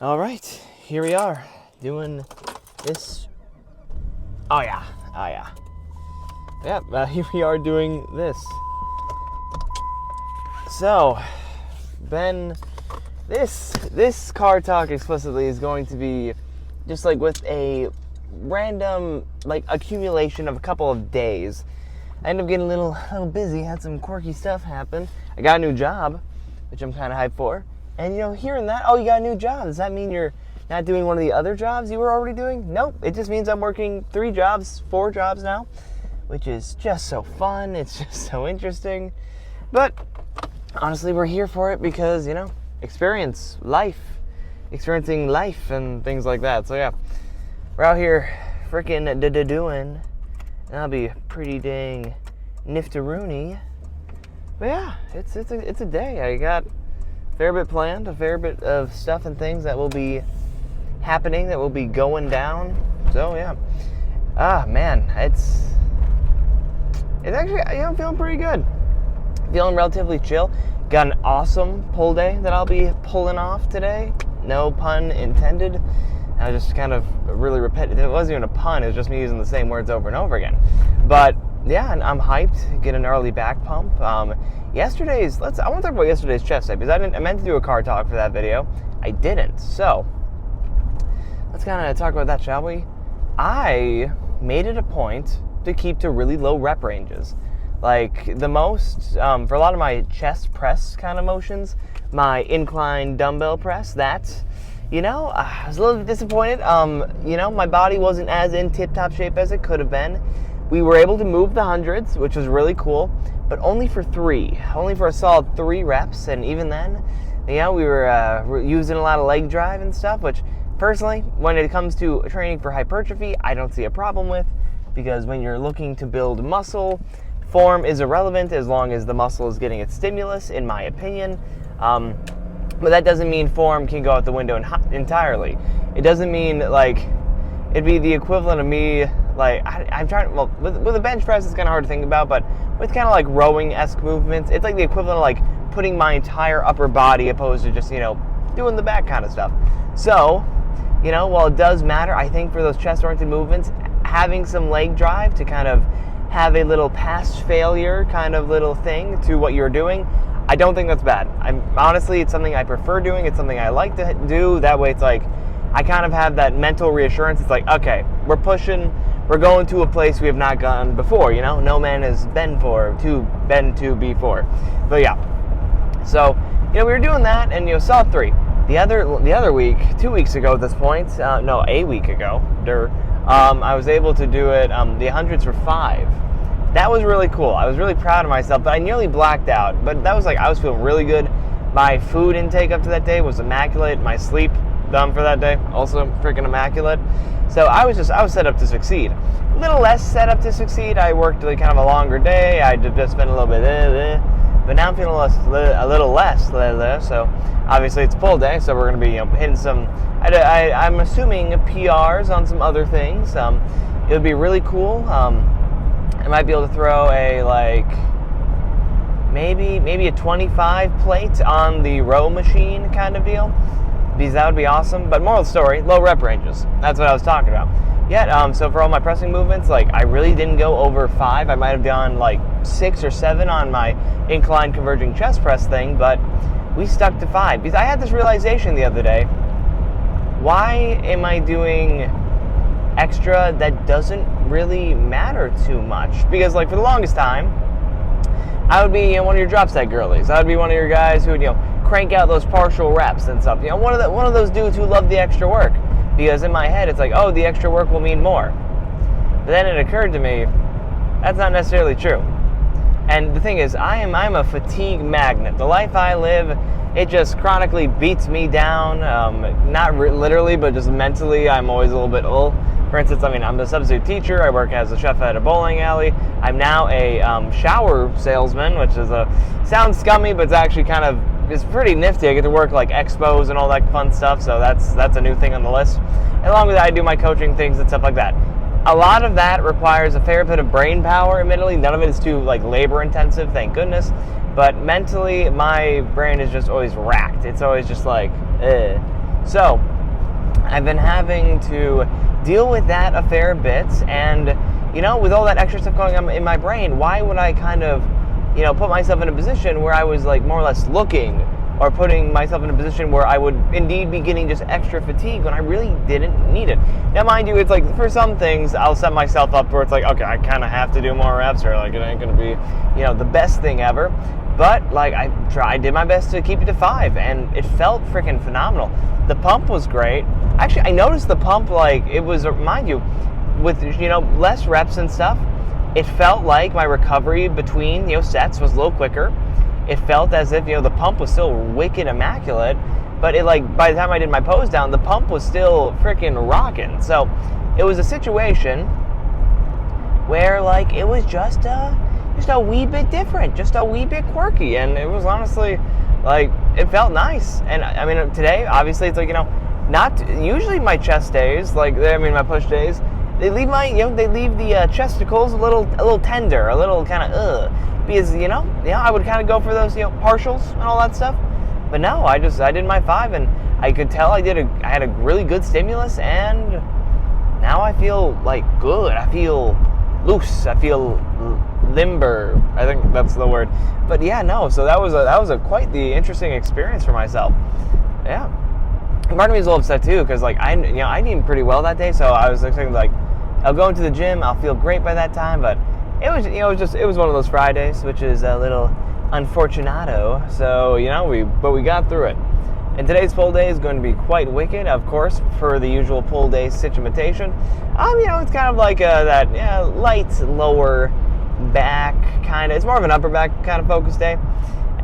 All right, here we are doing this. Oh yeah. Here we are doing this. So, Ben, this car talk explicitly is going to be just like with a random like accumulation of a couple of days. I ended up getting a little busy, had some quirky stuff happen. I got a new job, which I'm kind of hyped for. And, hearing that, oh, you got a new job. Does that mean you're not doing one of the other jobs you were already doing? Nope. It just means I'm working 4 jobs now, which is just so fun. It's just so interesting. But, honestly, we're here for it because, experiencing life and things like that. So, yeah, we're out here freaking doing. And I'll be pretty dang niftaroony. But, yeah, it's a day. I got fair bit planned, a fair bit of stuff and things that will be happening, that will be going down. So yeah, man, it's actually, I'm feeling pretty good, feeling relatively chill. Got an awesome pull day that I'll be pulling off today, no pun intended. I was just kind of really repetitive. It wasn't even a pun, it was just me using the same words over and over again. But yeah, and I'm hyped, get an early back pump. I want to talk about yesterday's chest day, because I meant to do a car talk for that video. I didn't. So let's kind of talk about that, shall we? I made it a point to keep to really low rep ranges. Like the most, for a lot of my chest press kind of motions, my incline dumbbell press, I was a little disappointed. My body wasn't as in tip-top shape as it could have been. We were able to move the hundreds, which was really cool, but only for a solid 3 reps. And even then, we were using a lot of leg drive and stuff, which personally, when it comes to training for hypertrophy, I don't see a problem with, because when you're looking to build muscle, form is irrelevant as long as the muscle is getting its stimulus, in my opinion. But that doesn't mean form can go out the window entirely. It doesn't mean, it'd be the equivalent of me, I'm trying, with a bench press, it's kind of hard to think about, but with kind of rowing-esque movements, it's like the equivalent of putting my entire upper body opposed to just, doing the back kind of stuff. So, while it does matter, I think for those chest-oriented movements, having some leg drive to kind of have a little past failure kind of little thing to what you're doing, I don't think that's bad. Honestly, it's something I prefer doing. It's something I like to do. That way it's I kind of have that mental reassurance. It's okay, we're pushing, we're going to a place we have not gone before, no man has been to before. But yeah, so, we were doing that, and, solid 3. The other week, 2 weeks ago at this point, a week ago, I was able to do it, the hundreds for 5. That was really cool. I was really proud of myself, but I nearly blacked out. But that was I was feeling really good. My food intake up to that day was immaculate. My sleep done for that day, also freaking immaculate. So I was set up to succeed. A little less set up to succeed. I worked kind of a longer day. I just spent a little bit, but now I'm feeling a little less. So obviously it's pull day, so we're going to be hitting some. I'm assuming PRs on some other things. It would be really cool. I might be able to throw a maybe a 25 plate on the row machine kind of deal, because that would be awesome. But moral of the story, low rep ranges. That's what I was talking about. Yeah, so for all my pressing movements, I really didn't go over 5. I might have done 6 or 7 on my incline converging chest press thing, but we stuck to 5. Because I had this realization the other day, why am I doing extra that doesn't really matter too much? Because for the longest time, I would be one of your drop set girlies. I would be one of your guys who would crank out those partial reps and stuff. One of those dudes who love the extra work, because in my head it's oh, the extra work will mean more. But then it occurred to me that's not necessarily true. And the thing is, I'm a fatigue magnet. The life I live, it just chronically beats me down. Not literally, but just mentally, I'm always a little bit ill. For instance, I'm a substitute teacher. I work as a chef at a bowling alley. I'm now a shower salesman, which sounds scummy, but it's actually it's pretty nifty. I get to work expos and all that fun stuff, so that's a new thing on the list. And along with that, I do my coaching things and stuff like that. A lot of that requires a fair bit of brain power, admittedly. None of it is too labor intensive, thank goodness. But mentally, my brain is just always racked. It's always just So, I've been having to deal with that a fair bit, and with all that extra stuff going on in my brain, why would I kind of put myself in a position where I was like more or less looking, or putting myself in a position where I would indeed be getting just extra fatigue when I really didn't need it. Now, mind you, it's like for some things I'll set myself up where it's like, okay, I kind of have to do more reps, or like it ain't gonna be the best thing ever. But like I did my best to keep it to 5, and it felt freaking phenomenal. The pump was great. Actually, I noticed the pump, like, it was, mind you, with less reps and stuff, it felt like my recovery between sets was a little quicker. It felt as if the pump was still wicked immaculate, but it, like, by the time I did my pose down, the pump was still freaking rocking. So it was a situation where, like, it was just a wee bit different, just a wee bit quirky, and it was honestly, like, it felt nice. And I mean, today, obviously, it's like, not usually my chest days, like, my push days, they leave they leave the chesticles a little tender, a little kind of because I would kind of go for those partials and all that stuff. But no, I did my 5, and I could tell I had a really good stimulus, and now I feel like good. I feel loose. I feel limber. I think that's the word. But yeah, no. So that was a quite the interesting experience for myself. Yeah. Part of me is a little upset too, because like I did pretty well that day, so I was expecting like I'll go into the gym, I'll feel great by that time, but it was it was one of those Fridays, which is a little unfortunato. So we got through it. And today's pull day is going to be quite wicked, of course, for the usual pull day situation. It's kind of like that light lower back kind of. It's more of an upper back kind of focus day,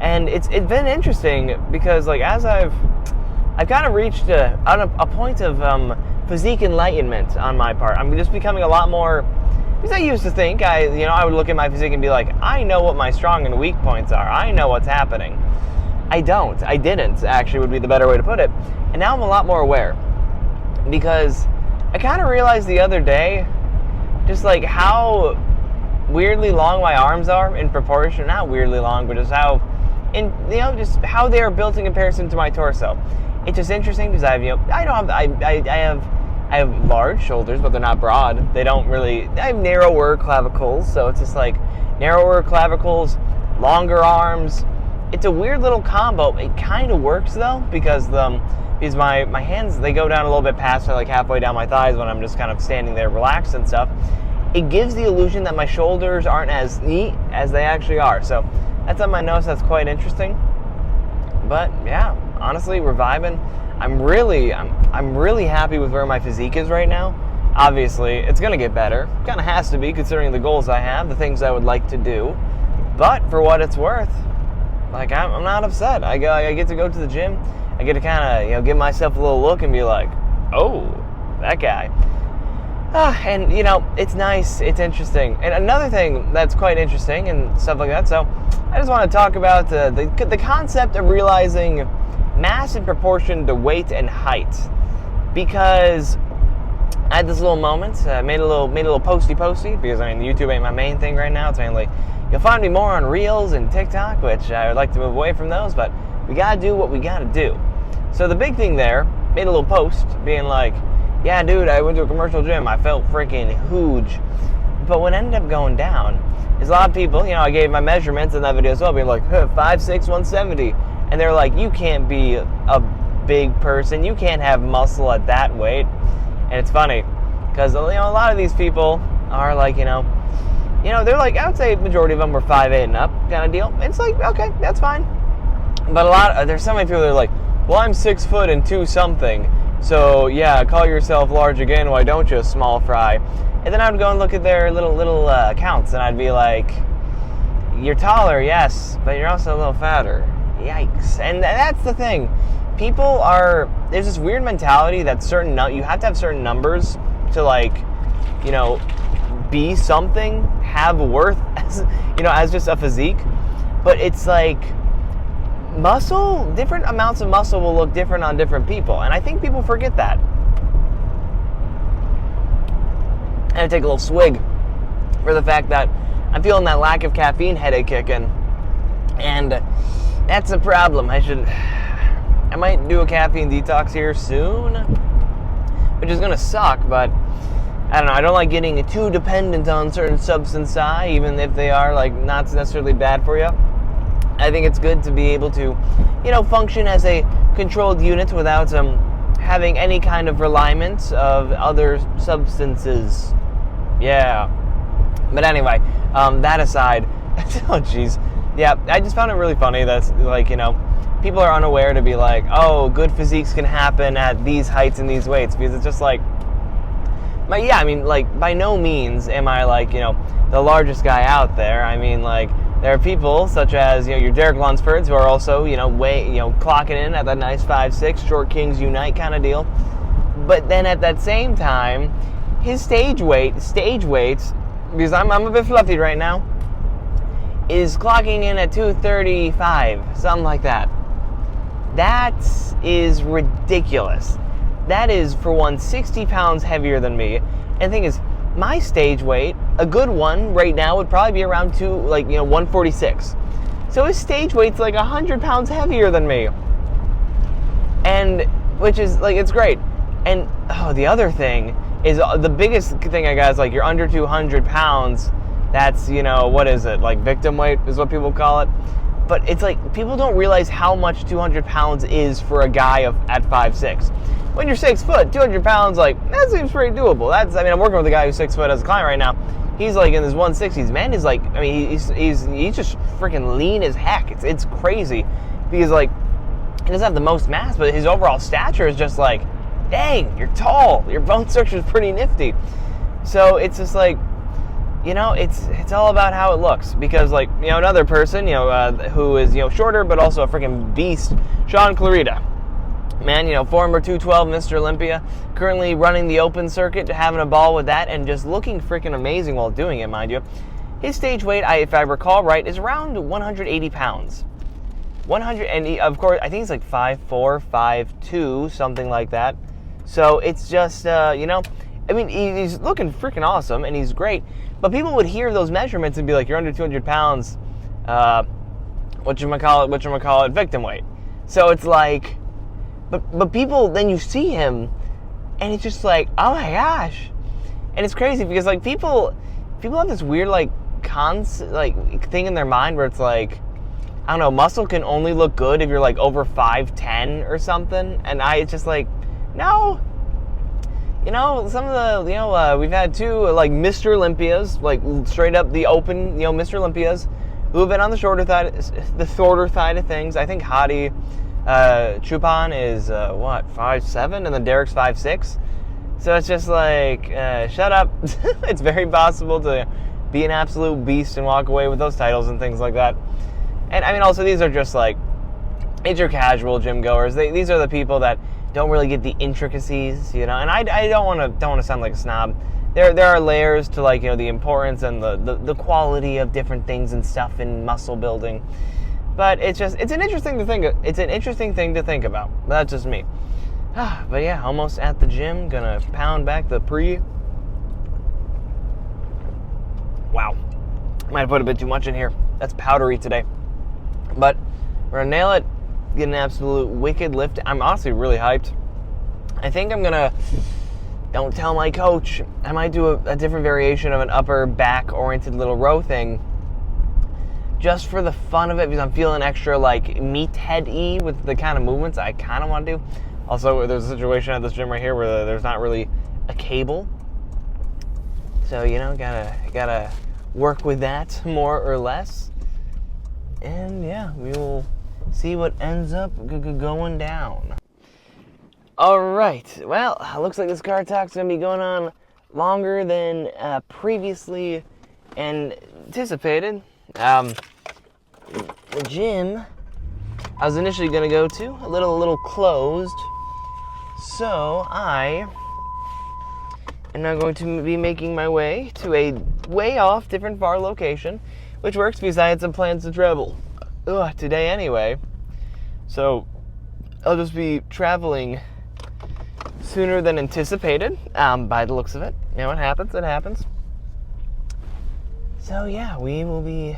and it's been interesting because like as I've kind of reached a point of physique enlightenment on my part. I'm just becoming a lot more, because I used to think I would look at my physique and be like, I know what my strong and weak points are. I know what's happening. I didn't actually, would be the better way to put it. And now I'm a lot more aware, because I kind of realized the other day just like how weirdly long my arms are in proportion. Not weirdly long, but just how just how they are built in comparison to my torso. It's just interesting because I have large shoulders, but they're not broad. I have narrower clavicles, so it's just like narrower clavicles, longer arms. It's a weird little combo. It kind of works though, because my hands, they go down a little bit past, like halfway down my thighs when I'm just kind of standing there relaxed and stuff. It gives the illusion that my shoulders aren't as neat as they actually are. So that's on my nose. That's quite interesting. But yeah, honestly, we're vibing. I'm really happy with where my physique is right now. Obviously, it's gonna get better. Kind of has to be, considering the goals I have, the things I would like to do. But for what it's worth, like I'm not upset. I get to go to the gym. I get to kind of give myself a little look and be like, oh, that guy. And it's nice. It's interesting. And another thing that's quite interesting and stuff like that. So I just want to talk about the concept of realizing mass in proportion to weight and height, because I had this little moment, made a little posty, because YouTube ain't my main thing right now. It's mainly, you'll find me more on Reels and TikTok, which I would like to move away from those, but we gotta do what we gotta do. So the big thing there, made a little post being like, yeah dude, I went to a commercial gym, I felt freaking huge. But what ended up going down is a lot of people, I gave my measurements in that video as well, being like 5'6", 170. And they're like, you can't be a big person. You can't have muscle at that weight. And it's funny, because a lot of these people are like, they're like, I would say majority of them were 5'8" and up kind of deal. It's like, okay, that's fine. But there's so many people that are like, well, I'm 6 foot and 2 something. So yeah, call yourself large again. Why don't you, small fry? And then I would go and look at their little counts, and I'd be like, you're taller, yes, but you're also a little fatter. Yikes. And that's the thing. There's this weird mentality that you have to have certain numbers to be something, have worth as just a physique. But it's like different amounts of muscle will look different on different people. And I think people forget that. And I take a little swig for the fact that I'm feeling that lack of caffeine headache kicking. And that's a problem. I might do a caffeine detox here soon. which is going to suck, but I don't know. I don't like getting too dependent on certain substances, even if they are like not necessarily bad for you. I think it's good to be able to, function as a controlled unit without having any kind of reliance of other substances. Yeah. But anyway, that aside, oh jeez. Yeah, I just found it really funny that's like, people are unaware to be like, oh, good physiques can happen at these heights and these weights, because it's just like, by no means am I like, the largest guy out there. I mean, like, there are people such as, your Derek Lunsfords who are also, clocking in at that nice 5'6", short kings unite kind of deal. But then at that same time, his stage weights, because I'm a bit fluffy right now, is clocking in at 235, something like that. That is ridiculous. That is, for one, 60 pounds heavier than me. And the thing is, my stage weight, a good one right now would probably be around 146. So his stage weight's like 100 pounds heavier than me. And, which is, like, it's great. And, the other thing is, the biggest thing I got is, like, you're under 200 pounds. That's, what is it? Like, victim weight is what people call it. But it's like, people don't realize how much 200 pounds is for a guy at 5'6". When you're 6 foot, 200 pounds, like, that seems pretty doable. I'm working with a guy who's 6 foot as a client right now. He's like in his 160s. Man is like, he's just freaking lean as heck. It's crazy. Because like, he doesn't have the most mass, but his overall stature is just like, dang, you're tall. Your bone structure is pretty nifty. So it's just like, it's all about how it looks. Because like, another person, who is, shorter, but also a freaking beast, Sean Clarita. Man, former 212 Mr. Olympia, currently running the open circuit, having a ball with that, and just looking freaking amazing while doing it, mind you. His stage weight, if I recall right, is around 180 pounds. And of course, I think he's like 5'4", 5'2", something like that. So it's just, he's looking freaking awesome, and he's great. But people would hear those measurements and be like, you're under 200 pounds, whatchamacallit, victim weight. So it's like, but people, then you see him, and it's just like, oh my gosh. And it's crazy, because like, people have this weird, like, thing in their mind where it's like, I don't know, muscle can only look good if you're like over 5'10" or something. And it's just like, no. Some of the, we've had two, like, Mr. Olympias, like, straight up the open, Mr. Olympias, who have been on the shorter side of things. I think Hadi Chupan is, 5'7", and then Derek's 5'6". So it's just like, shut up. It's very possible to be an absolute beast and walk away with those titles and things like that. And, also, these are just, like, it's your casual gym goers. These are the people that don't really get the intricacies, and I don't want to sound like a snob. There are layers to, like, the importance and the quality of different things and stuff in muscle building. But it's an interesting thing to think about. That's just me. But yeah, almost at the gym, gonna pound back the pre. Wow, might have put a bit too much in here. That's powdery today. But we're gonna nail it. Get an absolute wicked lift. I'm honestly really hyped. I think I'm gonna, don't tell my coach, I might do a different variation of an upper back oriented little row thing, just for the fun of it, because I'm feeling extra like meathead-y with the kind of movements I kind of want to do. Also, there's a situation at this gym right here where there's not really a cable, so gotta work with that more or less. And yeah, we will see what ends up going down. Alright, well, looks like this car talk's going to be going on longer than previously anticipated. The gym I was initially going to go to, a little closed, so I am now going to be making my way to a way off, different far location, which works because I had some plans to travel today anyway. So I'll just be traveling sooner than anticipated, by the looks of it. It happens. So yeah, we will be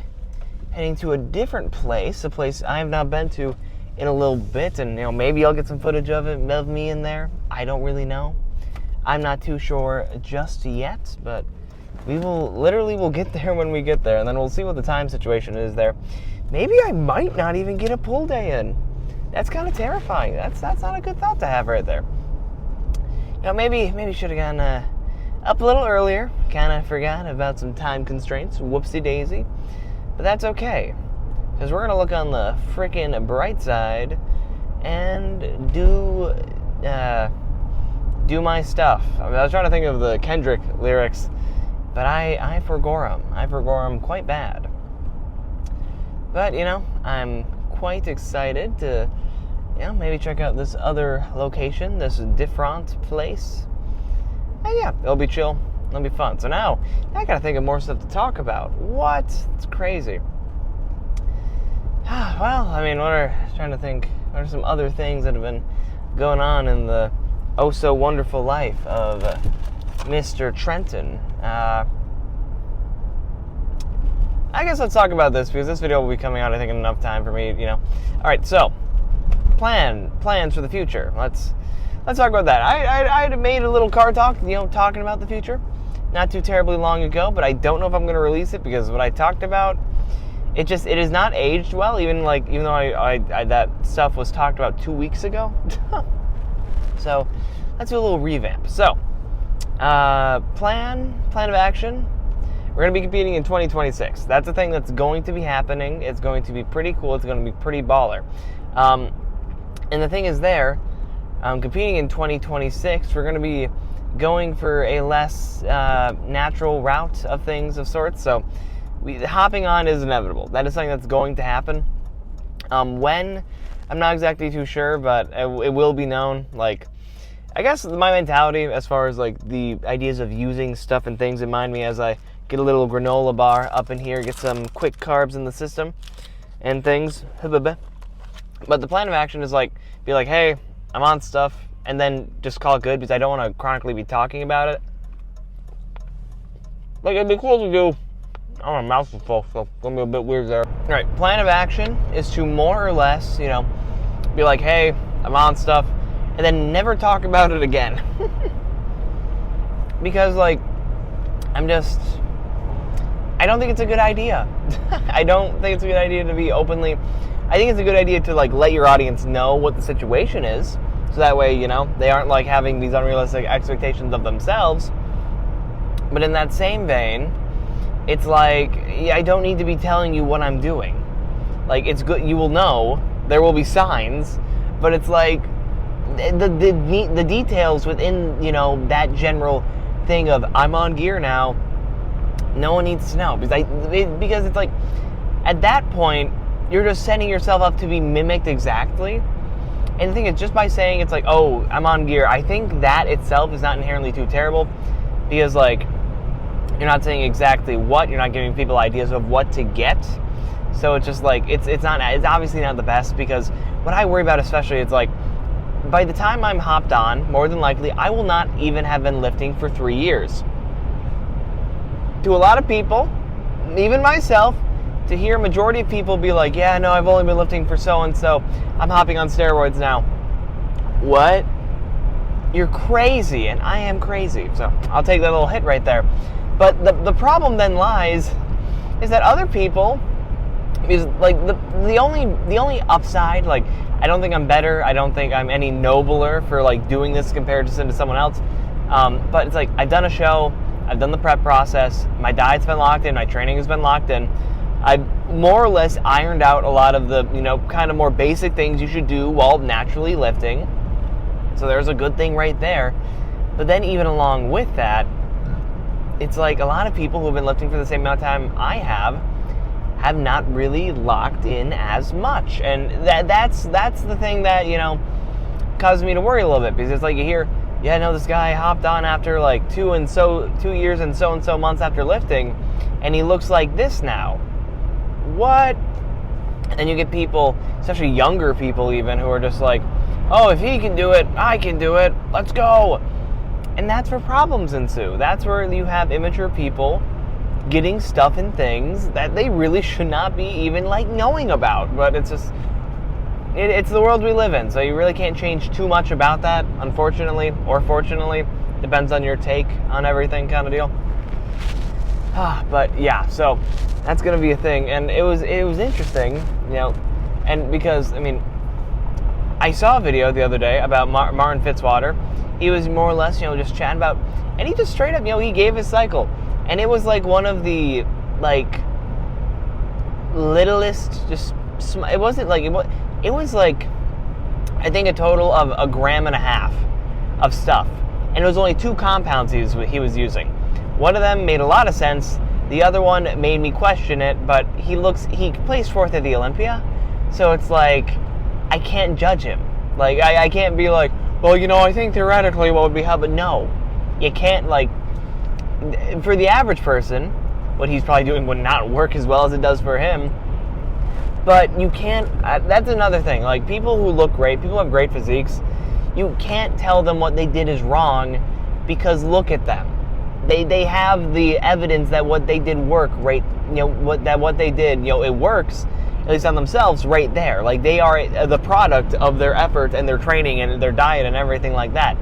heading to a different place, a place I have not been to in a little bit, and maybe I'll get some footage of me in there. I don't really know. I'm not too sure just yet, but we'll get there when we get there, and then we'll see what the time situation is there. Maybe I might not even get a pull day in. That's kind of terrifying. That's not a good thought to have right there. Maybe should have gone up a little earlier. Kind of forgot about some time constraints. Whoopsie daisy. But that's okay, because we're gonna look on the freaking bright side and do my stuff. I was trying to think of the Kendrick lyrics, but I forgot them. I forgot them quite bad. But I'm quite excited to maybe check out this other location, this different place. And yeah, it'll be chill. It'll be fun. So now I gotta think of more stuff to talk about. What? It's crazy. Well, trying to think, what are some other things that have been going on in the oh so wonderful life of Mr. Trenton? I guess let's talk about this, because this video will be coming out, I think, in enough time for me, Alright, so, plans for the future. Let's talk about that. I had made a little car talk, talking about the future, not too terribly long ago, but I don't know if I'm going to release it, because what I talked about, it is not aged well, even though I that stuff was talked about 2 weeks ago. So, let's do a little revamp. So, plan of action. We're going to be competing in 2026. That's a thing that's going to be happening. It's going to be pretty cool. It's going to be pretty baller. And the thing is competing in 2026, we're going to be going for a less natural route of things of sorts. So hopping on is inevitable. That is something that's going to happen. When, I'm not exactly too sure, but it will be known. I guess my mentality as far as the ideas of using stuff and things in mind me as I get a little granola bar up in here, get some quick carbs in the system and things. But the plan of action is be like, hey, I'm on stuff, and then just call it good, because I don't want to chronically be talking about it. It'd be cool to do. Oh, my mouth is full, so it's gonna be a bit weird there. Alright, plan of action is to more or less, be like, hey, I'm on stuff, and then never talk about it again. Because I don't think it's a good idea. I don't think it's a good idea to be openly. I think it's a good idea to let your audience know what the situation is, so that way they aren't having these unrealistic expectations of themselves. But in that same vein, it's I don't need to be telling you what I'm doing. It's good. You will know. There will be signs, but it's the details within that general thing of I'm on gear now. No one needs to know, because it's at that point you're just setting yourself up to be mimicked exactly. And the thing is, just by saying it's oh, I'm on gear, I think that itself is not inherently too terrible, because you're not saying exactly what, you're not giving people ideas of what to get. So it's just it's obviously not the best, because what I worry about especially, it's by the time I'm hopped on, more than likely I will not even have been lifting for 3 years. To a lot of people, even myself, to hear a majority of people be like, yeah, no, I've only been lifting for so-and-so, I'm hopping on steroids now. What? You're crazy, and I am crazy. So I'll take that little hit right there. But the problem then lies is that other people, because the only upside, I don't think I'm better, I don't think I'm any nobler for doing this compared to someone else. But it's I've done a show, I've done the prep process, my diet's been locked in, my training has been locked in. I've more or less ironed out a lot of the, kind of more basic things you should do while naturally lifting. So there's a good thing right there. But then even along with that, it's a lot of people who have been lifting for the same amount of time I have not really locked in as much. And that's the thing that, causes me to worry a little bit, because it's you hear, yeah, no, this guy hopped on after 2 years and so months after lifting, and he looks like this now. What? And you get people, especially younger people even, who are just oh, if he can do it, I can do it, let's go. And that's where problems ensue. That's where you have immature people getting stuff and things that they really should not be even knowing about. But it's just, it's the world we live in, so you really can't change too much about that, unfortunately or fortunately. Depends on your take on everything kind of deal. But yeah, so that's going to be a thing. And it was interesting, and because, I saw a video the other day about Martin Fitzwater. He was more or less, just chatting about, and he just straight up, he gave his cycle. And it was like one of the, littlest, it wasn't like, it was like, I think a total of 1.5 grams of stuff. And it was only 2 compounds he was using. One of them made a lot of sense. The other one made me question it, but he placed 4th at the Olympia. So it's like, I can't judge him. Like, I can't be like, well, I think theoretically what would be how, but no. You can't, for the average person, what he's probably doing would not work as well as it does for him. But you can't, that's another thing. Like, people who look great, people who have great physiques, you can't tell them what they did is wrong, because look at them. They have the evidence that what they did work right, what they did, it works, at least on themselves, right there. Like, they are the product of their effort and their training and their diet and everything like that.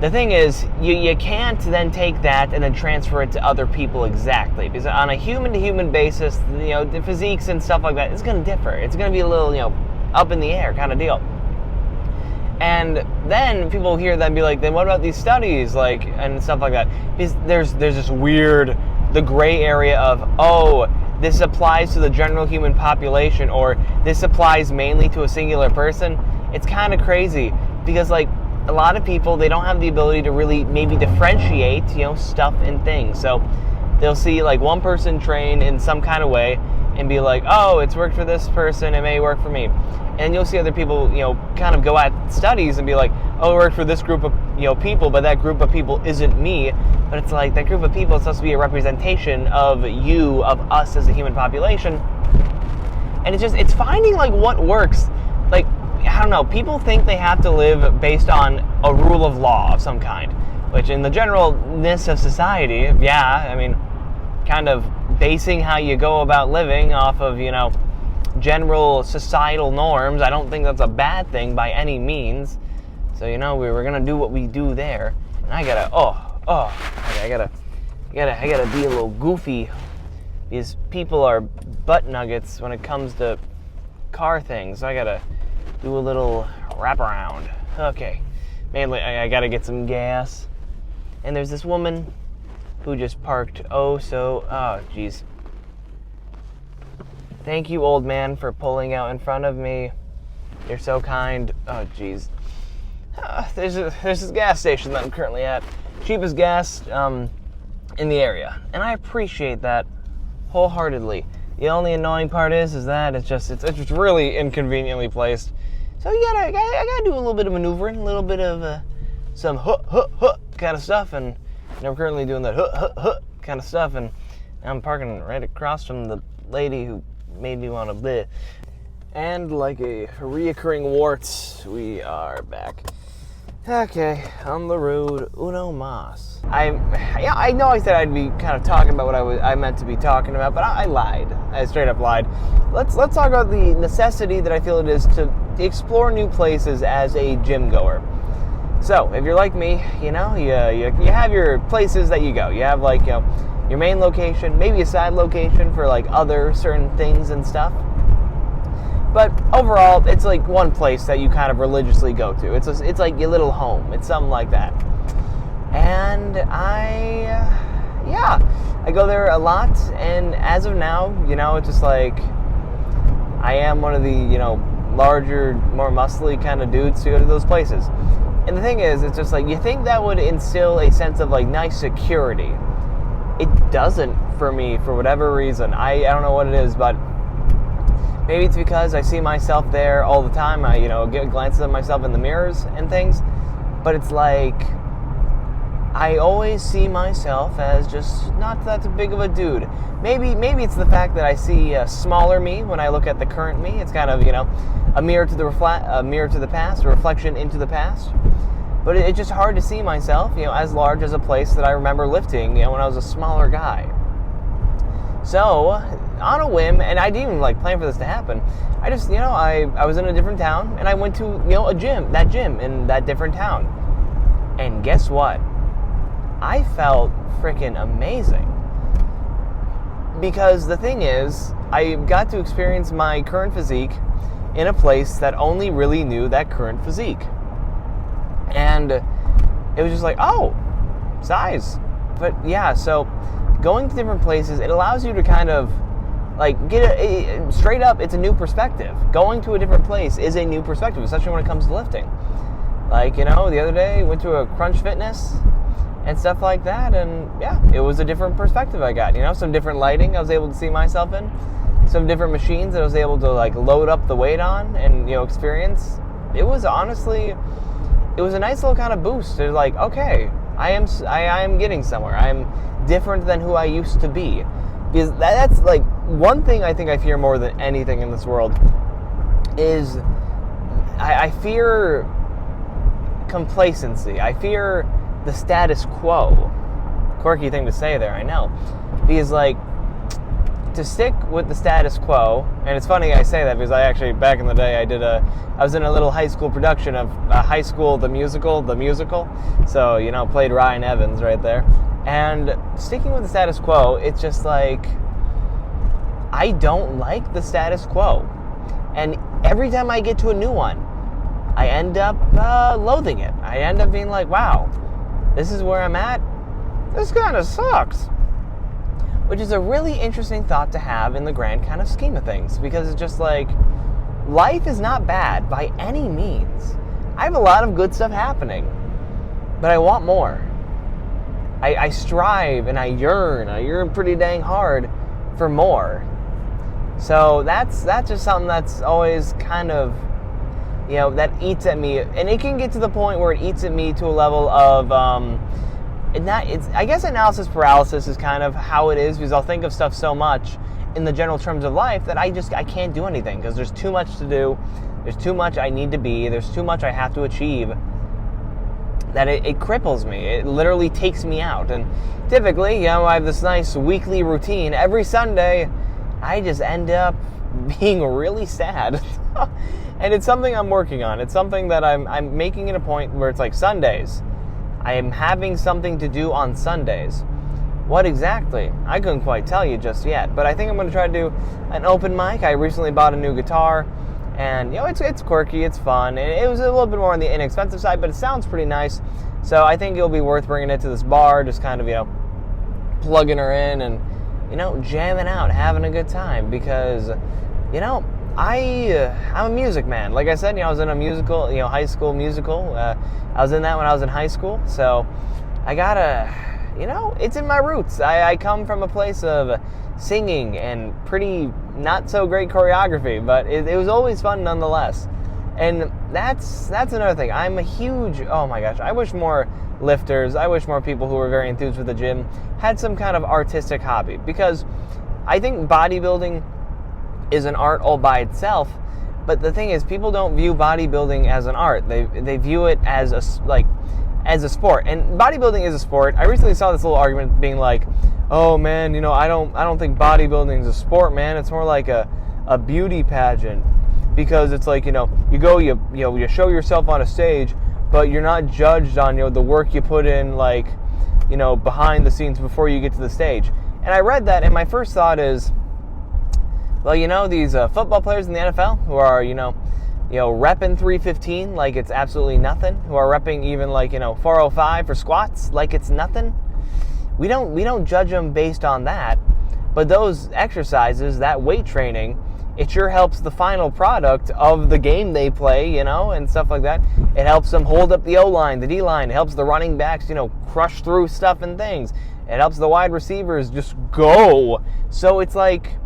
The thing is, you can't then take that and then transfer it to other people exactly. Because on a human-to-human basis, the physiques and stuff like that, it's going to differ. It's going to be a little, up in the air kind of deal. And then people hear that and be like, then what about these studies, and stuff like that? Because there's this weird, the gray area of, this applies to the general human population, or this applies mainly to a singular person. It's kind of crazy, because, a lot of people, they don't have the ability to really maybe differentiate, stuff and things. So they'll see, one person train in some kind of way and be like, it's worked for this person, it may work for me. And you'll see other people, kind of go at studies and be like, it worked for this group of, people, but that group of people isn't me. But it's like, that group of people is supposed to be a representation of you, of us as a human population. And it's finding, what works. I don't know, people think they have to live based on a rule of law of some kind, which in the generalness of society, kind of basing how you go about living off of, general societal norms, I don't think that's a bad thing by any means. So, we're gonna do what we do there, and I gotta be a little goofy, because people are butt nuggets when it comes to car things, so I gotta do a little wraparound. Okay. Mainly, I gotta get some gas. And there's this woman who just parked geez. Thank you, old man, for pulling out in front of me. You're so kind. Oh, jeez. There's this gas station that I'm currently at. Cheapest gas in the area. And I appreciate that wholeheartedly. The only annoying part is that it's just really inconveniently placed. So I gotta do a little bit of maneuvering, a little bit of some kind of stuff, and I'm currently doing that kind of stuff, and I'm parking right across from the lady who made me want to bleh. And like a reoccurring wart, we are back. Okay, on the road, uno mas. I know I said I'd be kind of talking about what I meant to be talking about, but I lied. I straight up lied. Let's talk about the necessity that I feel it is to explore new places as a gym goer. So, if you're like me, you have your places that you go. You have your main location, maybe a side location for other certain things and stuff. But overall, it's one place that you kind of religiously go to. It's like your little home. It's something like that. And I go there a lot. And as of now, it's just I am one of the, larger, more muscly kind of dudes to go to those places. And the thing is, it's just you think that would instill a sense of nice security. It doesn't for me, for whatever reason. I don't know what it is, but maybe it's because I see myself there all the time. I, get glances at myself in the mirrors and things. But it's I always see myself as just not that big of a dude. Maybe it's the fact that I see a smaller me when I look at the current me. It's kind of, a mirror to the past, a reflection into the past. But it's just hard to see myself, as large as a place that I remember lifting, when I was a smaller guy. So, on a whim, and I didn't even plan for this to happen, I just, I was in a different town, and I went to, a gym in that different town. And guess what? I felt freaking amazing. Because the thing is, I got to experience my current physique in a place that only really knew that current physique. And it was just like, oh, size. But yeah, so going to different places, it allows you to kind of like get straight up, it's a new perspective. Going to a different place is a new perspective, especially when it comes to lifting. Like, the other day, went to a Crunch Fitness and stuff like that, and yeah, it was a different perspective I got, some different lighting I was able to see myself in, some different machines that I was able to like load up the weight on and, experience. It was honestly, it was a nice little kind of boost. It was like, okay, I am getting somewhere. I'm different than who I used to be. Because that's like one thing I think I fear more than anything in this world is I fear complacency. I fear the status quo. Quirky thing to say there, I know. Because like, to stick with the status quo, and it's funny I say that because I actually, back in the day, I was in a little high school production of High School, the musical, so, played Ryan Evans right there. And sticking with the status quo, it's just like, I don't like the status quo. And every time I get to a new one, I end up loathing it. I end up being like, wow, this is where I'm at. This kind of sucks. Which is a really interesting thought to have in the grand kind of scheme of things. Because it's just like, life is not bad by any means. I have a lot of good stuff happening. But I want more. I strive and I yearn pretty dang hard for more. So that's just something that's always kind of, that eats at me. And it can get to the point where it eats at me to a level of, I guess analysis paralysis is kind of how it is, because I'll think of stuff so much in the general terms of life that I can't do anything because there's too much to do. There's too much I need to be. There's too much I have to achieve. That it cripples me. It literally takes me out. And typically, I have this nice weekly routine. Every Sunday, I just end up being really sad. And it's something I'm working on. It's something that I'm making it a point where it's like Sundays. I am having something to do on Sundays. What exactly? I couldn't quite tell you just yet. But I think I'm going to try to do an open mic. I recently bought a new guitar. And, it's quirky, it's fun. And it was a little bit more on the inexpensive side, but it sounds pretty nice. So I think it'll be worth bringing it to this bar, just kind of, plugging her in and, jamming out, having a good time. Because, I'm a music man. Like I said, I was in a musical, high school musical. I was in that when I was in high school. So I gotta, it's in my roots. I come from a place of singing and pretty not so great choreography, but it was always fun nonetheless. And that's another thing. I'm a huge, oh my gosh, I wish more lifters, I wish more people who were very enthused with the gym had some kind of artistic hobby, because I think bodybuilding is an art all by itself. But the thing is, people don't view bodybuilding as an art. They view it as a sport. And bodybuilding is a sport. I recently saw this little argument being like, oh man, I don't think bodybuilding is a sport, man. It's more like a beauty pageant, because it's like, you go, you show yourself on a stage, but you're not judged on, the work you put in, like, behind the scenes before you get to the stage. And I read that, and my first thought is, well, these football players in the NFL who are, repping 315 like it's absolutely nothing, who are repping even like, 405 for squats like it's nothing. We don't judge them based on that, but those exercises, that weight training, it sure helps the final product of the game they play, and stuff like that. It helps them hold up the O-line, the D-line. It helps the running backs, crush through stuff and things. It helps the wide receivers just go. So it's like,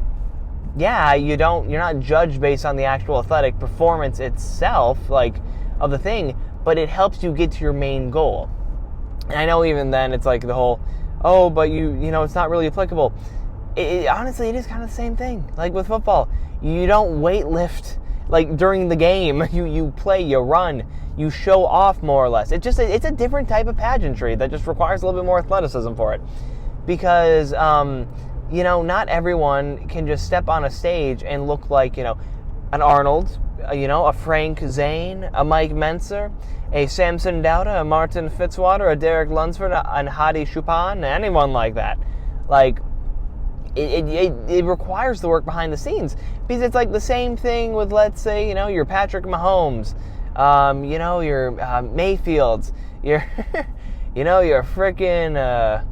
yeah, you're not judged based on the actual athletic performance itself, like, of the thing, but it helps you get to your main goal. And I know even then it's like the whole, oh, but it's not really applicable. Honestly, it is kind of the same thing. Like with football, you don't weight lift like during the game. You play, you run, you show off more or less. It's a different type of pageantry that just requires a little bit more athleticism for it. Because, not everyone can just step on a stage and look like, an Arnold, a Frank Zane, a Mike Menser, a Samson Dauda, a Martin Fitzwater, a Derek Lunsford, and Hadi Chupin, anyone like that. Like, it requires the work behind the scenes, because it's like the same thing with, let's say, your Patrick Mahomes, your Mayfields, your your freaking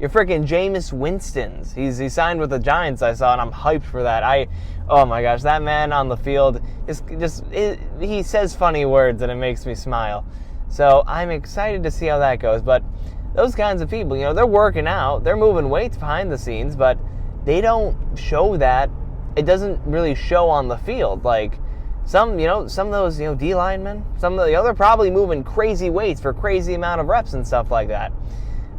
your freaking Jameis Winston's. He signed with the Giants, I saw, and I'm hyped for that. Oh my gosh, that man on the field he says funny words and it makes me smile. So I'm excited to see how that goes. But those kinds of people, they're working out, they're moving weights behind the scenes, but they don't show that. It doesn't really show on the field. Like some of those, D linemen, they're probably moving crazy weights for crazy amount of reps and stuff like that.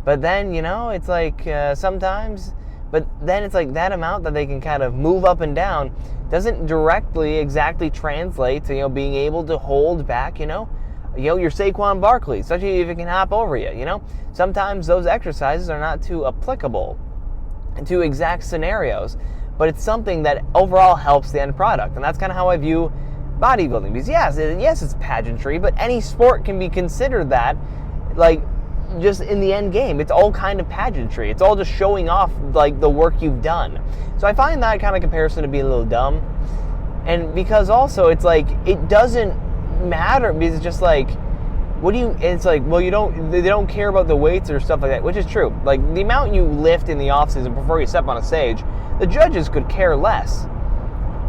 But then, it's like sometimes, but then it's like that amount that they can kind of move up and down doesn't directly exactly translate to, being able to hold back, your Saquon Barkley, especially if it can hop over you, Sometimes those exercises are not too applicable to exact scenarios, but it's something that overall helps the end product. And that's kind of how I view bodybuilding. Because yes, it's pageantry, but any sport can be considered that, like, just in the end game. It's all kind of pageantry. It's all just showing off, like, the work you've done. So I find that kind of comparison to be a little dumb. And because also it's like, it doesn't matter, because it's just like, it's like, well, they don't care about the weights or stuff like that, which is true. Like, the amount you lift in the offseason before you step on a stage, the judges could care less.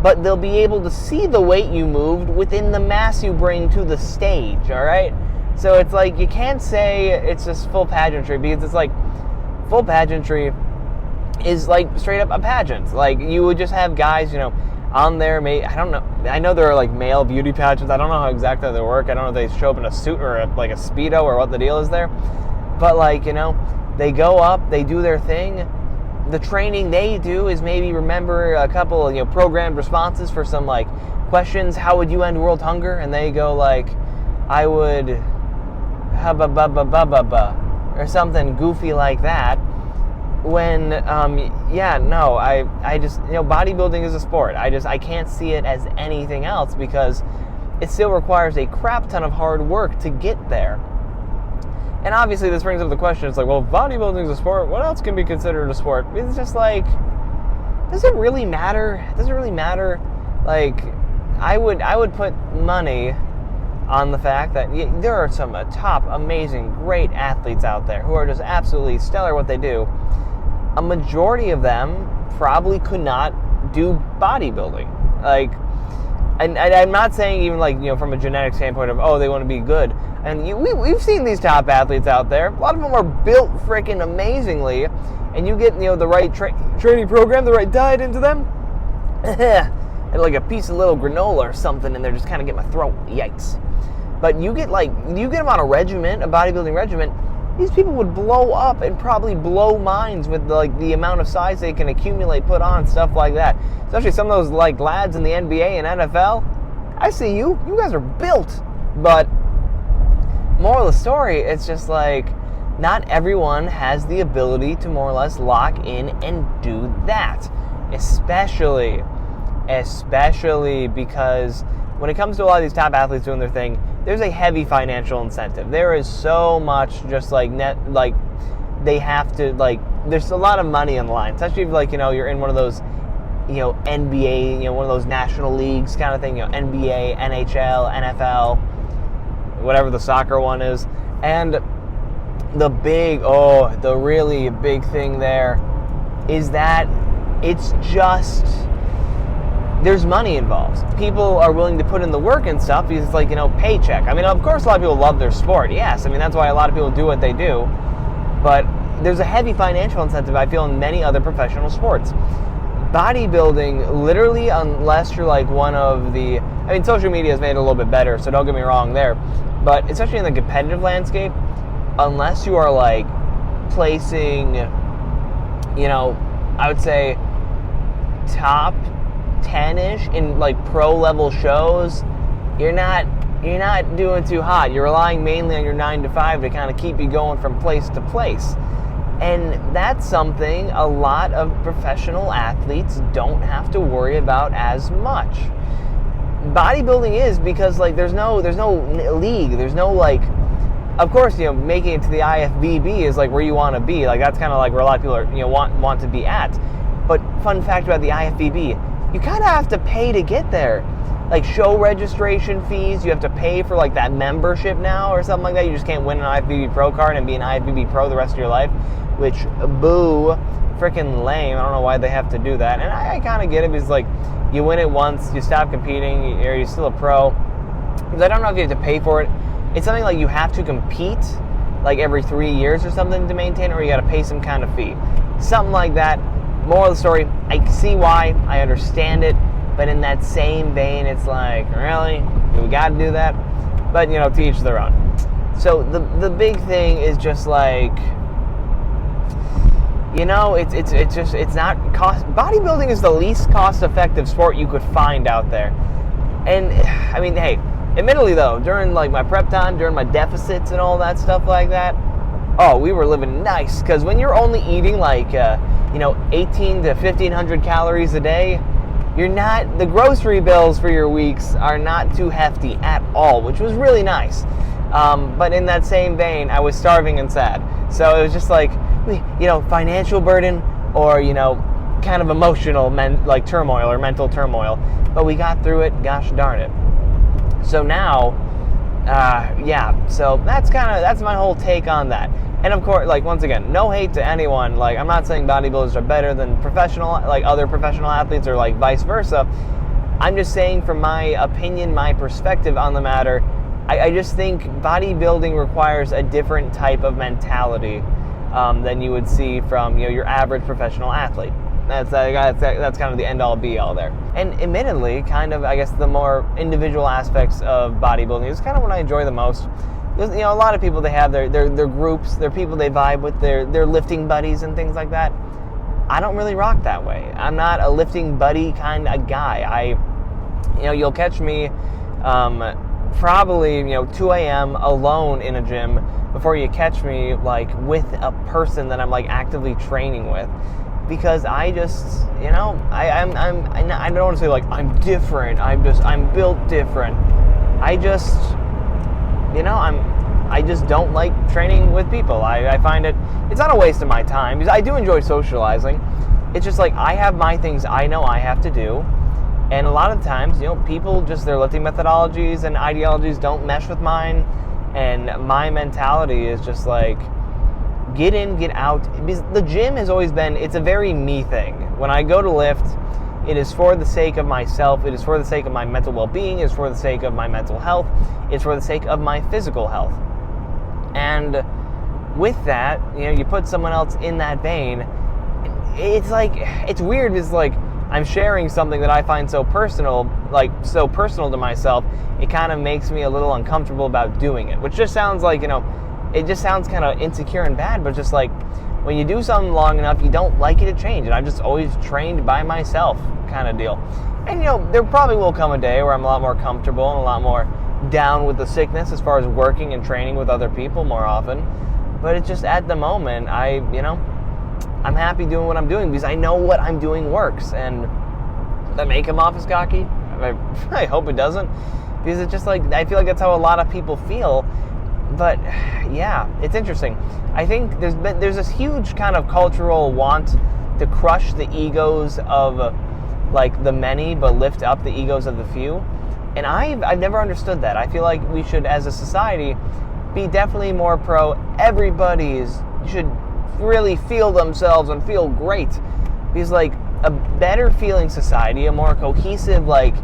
But they'll be able to see the weight you moved within the mass you bring to the stage, all right? So it's like, you can't say it's just full pageantry, because it's like, full pageantry is like straight up a pageant. Like, you would just have guys, on there, I don't know, I know there are like male beauty pageants. I don't know how exactly they work. I don't know if they show up in a suit or like a Speedo or what the deal is there. But like, they go up, they do their thing. The training they do is maybe remember a couple, programmed responses for some like questions. How would you end world hunger? And they go like, I would or something goofy like that. When I just, bodybuilding is a sport. I can't see it as anything else, because it still requires a crap ton of hard work to get there. And obviously this brings up the question, it's like, well, if bodybuilding is a sport, what else can be considered a sport? It's just like, does it really matter? Does it really matter? Like, I would put money on the fact that there are some top, amazing, great athletes out there who are just absolutely stellar at what they do. A majority of them probably could not do bodybuilding. Like, and I'm not saying even like, from a genetic standpoint of, they want to be good. And we've seen these top athletes out there. A lot of them are built freaking amazingly, and you get, the right training program, the right diet into them, and like a piece of little granola or something, and they're just kind of get my throat. Yikes. But you get them on a regimen, a bodybuilding regimen, these people would blow up and probably blow minds with like the amount of size they can accumulate, put on, stuff like that. Especially some of those like lads in the NBA and NFL. I see you. You guys are built. But moral of the story, it's just like, not everyone has the ability to more or less lock in and do that. Especially because when it comes to a lot of these top athletes doing their thing, there's a heavy financial incentive. There is so much just like they have to, like, there's a lot of money on the line. Especially if you're in one of those, NBA, one of those national leagues kind of thing, NBA, NHL, NFL, whatever the soccer one is. And the really big thing there is that it's just, there's money involved. People are willing to put in the work and stuff because it's like, paycheck. I mean, of course a lot of people love their sport. Yes, I mean, that's why a lot of people do what they do. But there's a heavy financial incentive, I feel, in many other professional sports. Bodybuilding, literally, unless you're like one of the, I mean, social media has made it a little bit better, so don't get me wrong there. But especially in the competitive landscape, unless you are like placing, I would say top 10-ish in like pro level shows, you're not doing too hot. You're relying mainly on your 9 to 5 to kind of keep you going from place to place. And that's something a lot of professional athletes don't have to worry about as much. Bodybuilding is because like there's no league, there's no like, of course, you know, making it to the IFBB is like where you want to be. Like that's kind of like where a lot of people are, you know, want to be at. But fun fact about the IFBB, you kind of have to pay to get there. Like show registration fees, you have to pay for like that membership now or something like that. You just can't win an IFBB Pro card and be an IFBB Pro the rest of your life, which boo, freaking lame. I don't know why they have to do that. And I kind of get it because like you win it once, you stop competing, or you're still a pro. Because I don't know if you have to pay for it. It's something like you have to compete like every 3 years or something to maintain, or you got to pay some kind of fee. Something like that. Moral of the story, I see why, I understand it. But in that same vein, it's like, really? Do we got to do that? But, you know, to each their own. So the big thing is just like, you know, it's not cost. Bodybuilding is the least cost-effective sport you could find out there. And, I mean, hey, admittedly though, during like my prep time, during my deficits and all that stuff like that, oh, we were living nice. Because when you're only eating like, you know, 18 to 1,500 calories a day, the grocery bills for your weeks are not too hefty at all, which was really nice. But in that same vein, I was starving and sad. So it was just like, you know, financial burden or, you know, kind of emotional turmoil or mental turmoil. But we got through it, gosh darn it. So now, yeah, so that's my whole take on that. And of course, like, once again, no hate to anyone. Like, I'm not saying bodybuilders are better than other professional athletes or like vice versa. I'm just saying from my opinion, my perspective on the matter, I just think bodybuilding requires a different type of mentality than you would see from, you know, your average professional athlete. That's kind of the end-all be-all there. And admittedly, kind of, I guess, the more individual aspects of bodybuilding is kind of what I enjoy the most. You know, a lot of people, they have their groups, their people they vibe with, their lifting buddies and things like that. I don't really rock that way. I'm not a lifting buddy kind of guy. You know, you'll catch me probably, you know, 2 a.m. alone in a gym before you catch me like with a person that I'm like actively training with. Because I just, you know, I don't want to say like I'm different. I'm built different. I just, you know, I just don't like training with people. I find it's not a waste of my time because I do enjoy socializing. It's just like I have my things I know I have to do, and a lot of times, you know, people just their lifting methodologies and ideologies don't mesh with mine, and my mentality is just like get in, get out. Because the gym has always been, it's a very me thing. When I go to lift, it is for the sake of myself. It is for the sake of my mental well-being. It is for the sake of my mental health. It's for the sake of my physical health. And with that, you know, you put someone else in that vein, it's like, it's weird because like I'm sharing something that I find so personal to myself, it kind of makes me a little uncomfortable about doing it, which just sounds like, you know, it just sounds kind of insecure and bad, but just like when you do something long enough, you don't like it to change. And I've just always trained by myself kind of deal. And, you know, there probably will come a day where I'm a lot more comfortable and a lot more down with the sickness as far as working and training with other people more often. But it's just at the moment, I'm happy doing what I'm doing because I know what I'm doing works. And does that make him off as cocky? I hope it doesn't. Because it's just like, I feel like that's how a lot of people feel. But yeah, it's interesting. I think there's this huge kind of cultural want to crush the egos of like the many, but lift up the egos of the few. And I've never understood that. I feel like we should, as a society, be definitely more pro. Everybody should really feel themselves and feel great. Because like a better feeling society, a more cohesive, like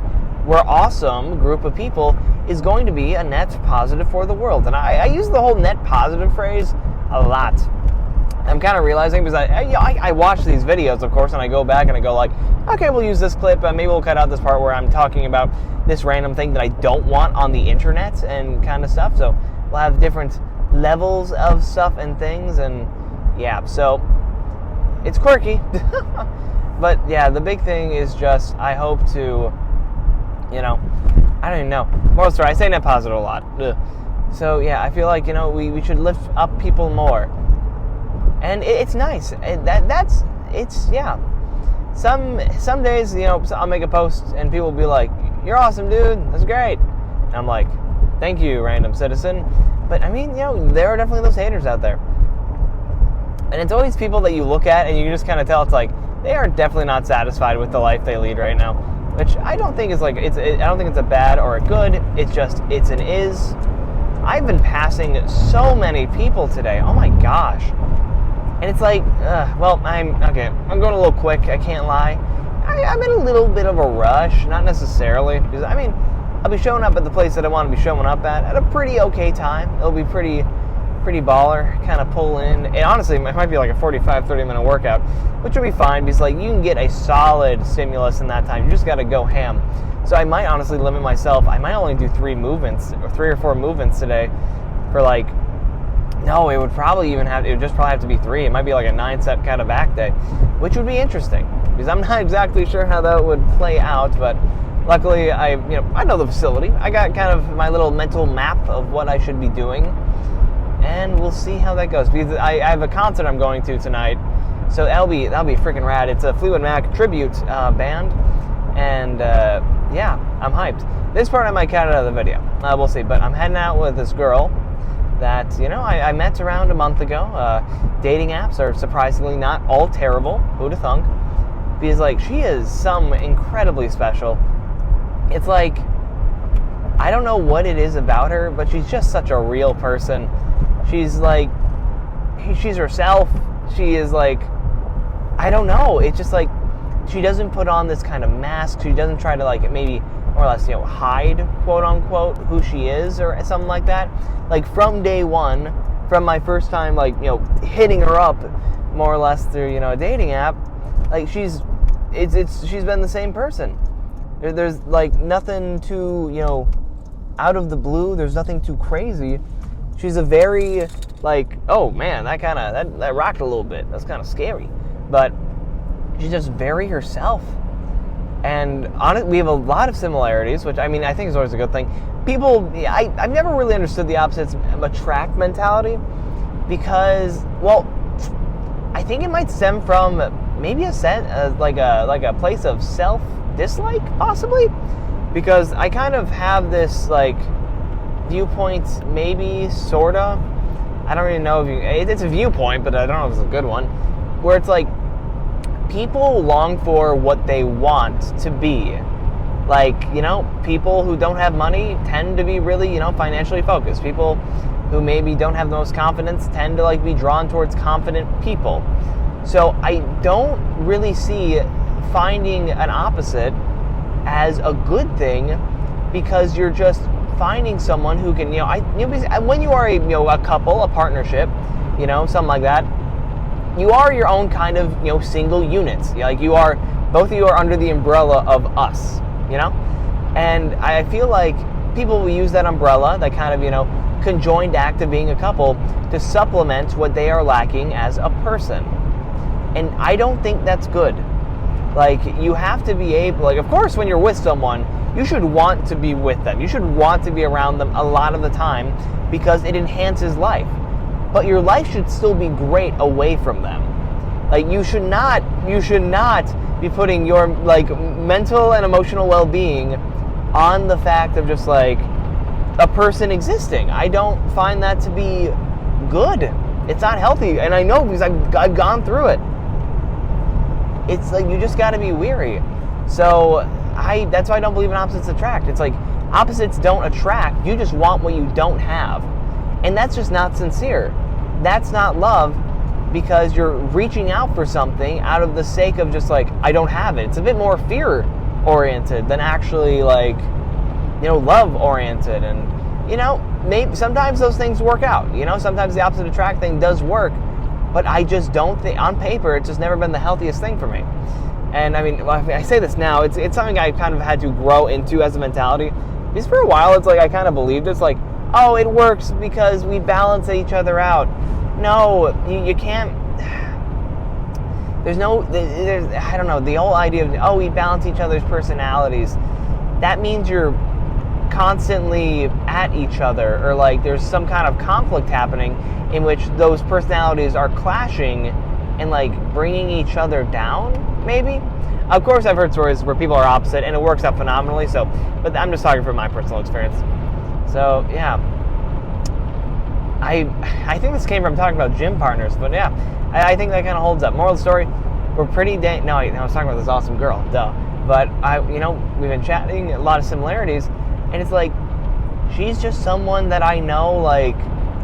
we're awesome group of people is going to be a net positive for the world. And I use the whole net positive phrase a lot. I'm kind of realizing because I watch these videos, of course, and I go back and I go like, okay, we'll use this clip, and maybe we'll cut out this part where I'm talking about this random thing that I don't want on the internet and kind of stuff. So we'll have different levels of stuff and things, and yeah, so it's quirky. But yeah, the big thing is just I hope to, you know, I don't even know. Moral story, I say net positive a lot. Ugh. So yeah, I feel like, you know, we should lift up people more. And it's nice. Yeah. Some days, I'll make a post and people will be like, "You're awesome, dude. That's great." And I'm like, "Thank you, random citizen." But I mean, there are definitely those haters out there. And it's always people that you look at and you just kind of tell it's like they are definitely not satisfied with the life they lead right now, which I don't think is I don't think it's a bad or a good. It's just it's an is. I've been passing so many people today. Oh my gosh. And it's like, I'm going a little quick. I can't lie. I'm in a little bit of a rush, not necessarily, because I'll be showing up at the place that I want to be showing up at a pretty okay time. It'll be pretty baller, kind of pull in. And honestly, it might be like a 30-minute workout, which will be fine because you can get a solid stimulus in that time. You just got to go ham. So I might honestly limit myself. I might only do 3 or 4 movements today for no, it would probably have to be 3. It might be like a 9-set kind of back day, which would be interesting because I'm not exactly sure how that would play out, but luckily I know the facility. I got kind of my little mental map of what I should be doing. And we'll see how that goes. Because I have a concert I'm going to tonight, so that'll be freaking rad. It's a Fleetwood Mac tribute band, and I'm hyped. This part I might cut out of the video. We'll see. But I'm heading out with this girl that I met around a month ago. Dating apps are surprisingly not all terrible. Who'd have thunk? Because she is some incredibly special. It's I don't know what it is about her, but she's just such a real person. She's she's herself. She is I don't know. It's just she doesn't put on this kind of mask. She doesn't try to maybe more or less hide, quote unquote, who she is or something like that. From day one, from my first time hitting her up more or less through a dating app, she's been the same person. There's nothing too out of the blue. There's nothing too crazy. She's a very oh man, that rocked a little bit. That's kind of scary, but she's just very herself. And we have a lot of similarities, which I think is always a good thing. I've never really understood the opposites attract mentality because, I think it might stem from maybe a place of self-dislike, possibly, because I kind of have this viewpoint, maybe, sorta. I don't really know if it's a viewpoint, but I don't know if it's a good one, where it's people long for what they want to be. People who don't have money tend to be really, financially focused. People who maybe don't have the most confidence tend to be drawn towards confident people. So I don't really see finding an opposite as a good thing, because you're just finding someone who can, when you are a couple, a partnership, something like that, you are your own kind of, single units. Both of you are under the umbrella of us, And I feel people will use that umbrella, that kind of, conjoined act of being a couple, to supplement what they are lacking as a person. And I don't think that's good. You have to be able, of course, when you're with someone, you should want to be with them. You should want to be around them a lot of the time because it enhances life. But your life should still be great away from them. You should not be putting your mental and emotional well-being on the fact of just a person existing. I don't find that to be good. It's not healthy, and I know because I've gone through it. It's you just got to be weary. So that's why I don't believe in opposites attract. It's opposites don't attract. You just want what you don't have, and that's just not sincere. That's not love, because you're reaching out for something out of the sake of just I don't have it. It's a bit more fear oriented than actually love oriented. And maybe sometimes those things work out. Sometimes the opposite attract thing does work, but I just don't think, on paper, it's just never been the healthiest thing for me. And I say this now, it's something I kind of had to grow into as a mentality, because for a while it's I kind of believed it's oh, it works because we balance each other out. No, you can't. There's I don't know, the whole idea of, we balance each other's personalities. That means you're constantly at each other, or like there's some kind of conflict happening in which those personalities are clashing and like bringing each other down, maybe. Of course, I've heard stories where people are opposite and it works out phenomenally. So, but I'm just talking from my personal experience. So yeah, I think this came from talking about gym partners, but yeah, I think that kind of holds up. Moral of the story: we're pretty no, I was talking about this awesome girl, duh. But we've been chatting, a lot of similarities, and it's like she's just someone that I know, like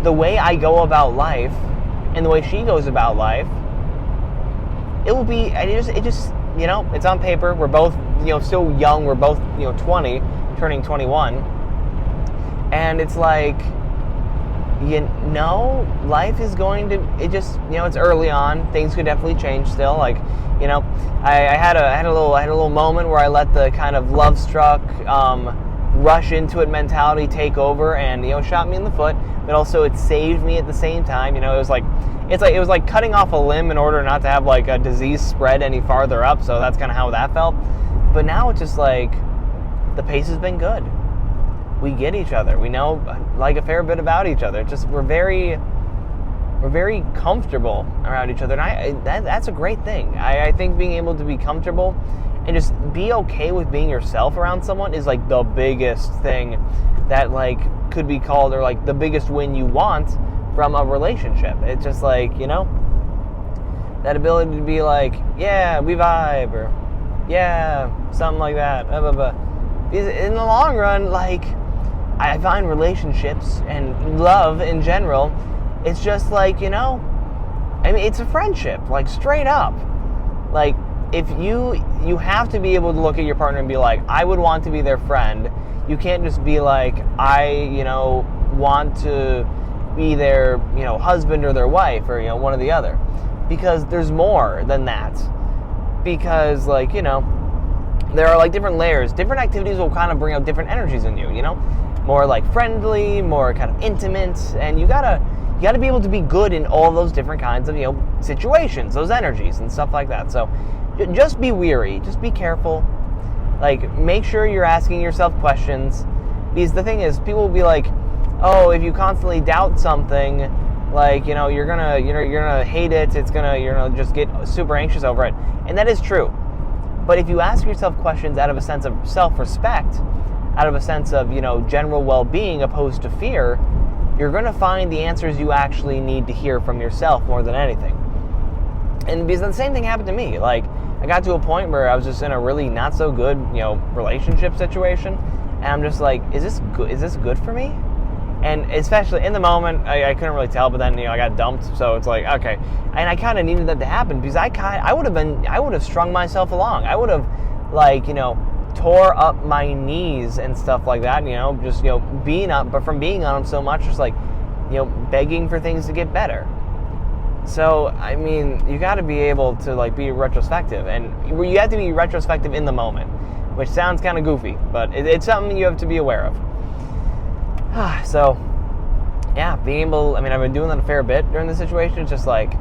the way I go about life and the way she goes about life. It just it's on paper. We're both, still young. We're both, 20, turning 21. And it's like, life is going to, it's early on. Things could definitely change still. Like, I had a little moment where I let the kind of love struck, rush into it mentality take over and, shot me in the foot. But also it saved me at the same time. It was like cutting off a limb in order not to have like a disease spread any farther up. So that's kind of how that felt. But now it's just like the pace has been good. We get each other. We know like a fair bit about each other. It's just we're very comfortable around each other, and that's a great thing. I think being able to be comfortable and just be okay with being yourself around someone is like the biggest thing that like could be called, or like the biggest win you want from a relationship. It's just like, that ability to be like, yeah, we vibe, or yeah, something like that, blah, blah, blah. Because in the long run, like, I find relationships and love in general, it's just like, it's a friendship, like straight up. Like, if you have to be able to look at your partner and be like, I would want to be their friend. You can't just be like, I, want to be their, husband or their wife, or, one or the other. Because there's more than that. Because, like, there are, like, different layers. Different activities will kind of bring out different energies in you, More, like, friendly, more kind of intimate. And you gotta be able to be good in all those different kinds of, situations, those energies and stuff like that. So, just be wary. Just be careful. Like, make sure you're asking yourself questions. Because the thing is, people will be like, oh, if you constantly doubt something, like, you're gonna hate it. It's gonna, just get super anxious over it. And that is true. But if you ask yourself questions out of a sense of self-respect, out of a sense of, general well-being opposed to fear, you're gonna find the answers you actually need to hear from yourself more than anything. And because the same thing happened to me. Like, I got to a point where I was just in a really not so good, relationship situation, and I'm just like, is this good for me? And especially in the moment, I couldn't really tell, but then, I got dumped, so it's like, okay. And I kind of needed that to happen, because I would have strung myself along. I would have, like, tore up my knees and stuff like that, just, being on them so much, just like, begging for things to get better. So, I mean, you got to be able to, like, be retrospective, and you have to be retrospective in the moment, which sounds kind of goofy, but it's something you have to be aware of. So, yeah, being able, I've been doing that a fair bit during the situation. It's just like,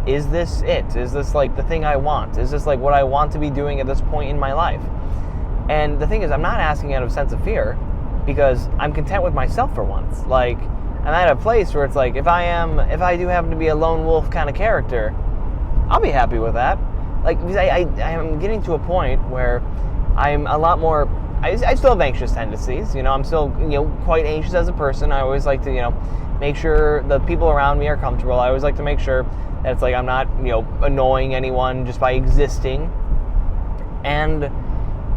is this it? Is this, like, the thing I want? Is this, like, what I want to be doing at this point in my life? And the thing is, I'm not asking out of a sense of fear, because I'm content with myself for once. Like, I'm at a place where it's like, if I do happen to be a lone wolf kind of character, I'll be happy with that. Like, because I am getting to a point where I'm a lot more, I still have anxious tendencies, I'm still, quite anxious as a person. I always like to, make sure the people around me are comfortable. I always like to make sure that it's like I'm not, annoying anyone just by existing. And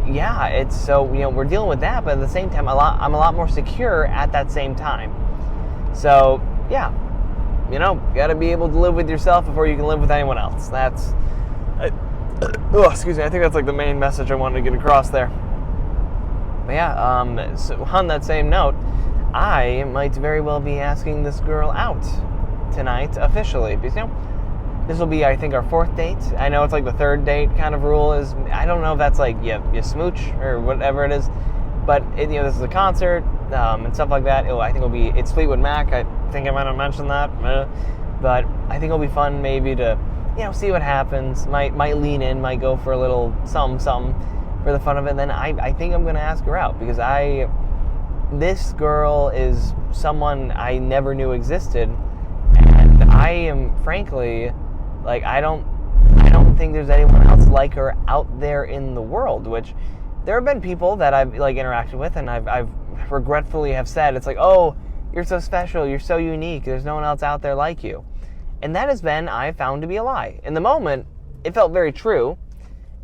yeah, it's so, we're dealing with that, but at the same time, I'm a lot more secure at that same time. So, yeah, you got to be able to live with yourself before you can live with anyone else. Excuse me, I think that's like the main message I wanted to get across there. But yeah, so on that same note, I might very well be asking this girl out tonight officially. Because, this will be, I think, our 4th date. I know it's like the 3rd date kind of rule is, I don't know if that's like, you smooch or whatever it is. But, this is a concert and stuff like that. I think it's Fleetwood Mac. I think I might have mentioned that. But I think it'll be fun maybe to, see what happens. Might lean in, might go for a little something. for the fun of it, then I think I'm going to ask her out, because this girl is someone I never knew existed, and I am frankly, like, I don't think there's anyone else like her out there in the world, which there have been people that I've like interacted with, and I've regretfully have said, it's like, oh, you're so special, you're so unique, there's no one else out there like you. And that has been, I found to be a lie. In the moment, it felt very true.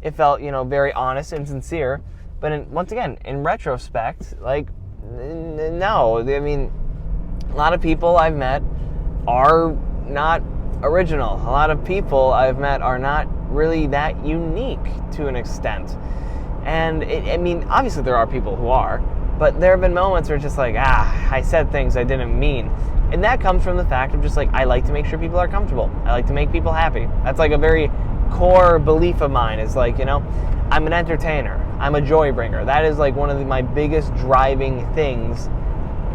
It felt, very honest and sincere. But once again, in retrospect, like, no. I mean, a lot of people I've met are not original. A lot of people I've met are not really that unique to an extent. And, obviously there are people who are, but there have been moments where it's just like, I said things I didn't mean. And that comes from the fact of just like, I like to make sure people are comfortable. I like to make people happy. That's like a very core belief of mine, is like, I'm an entertainer. I'm a joy bringer. That is like one of my biggest driving things,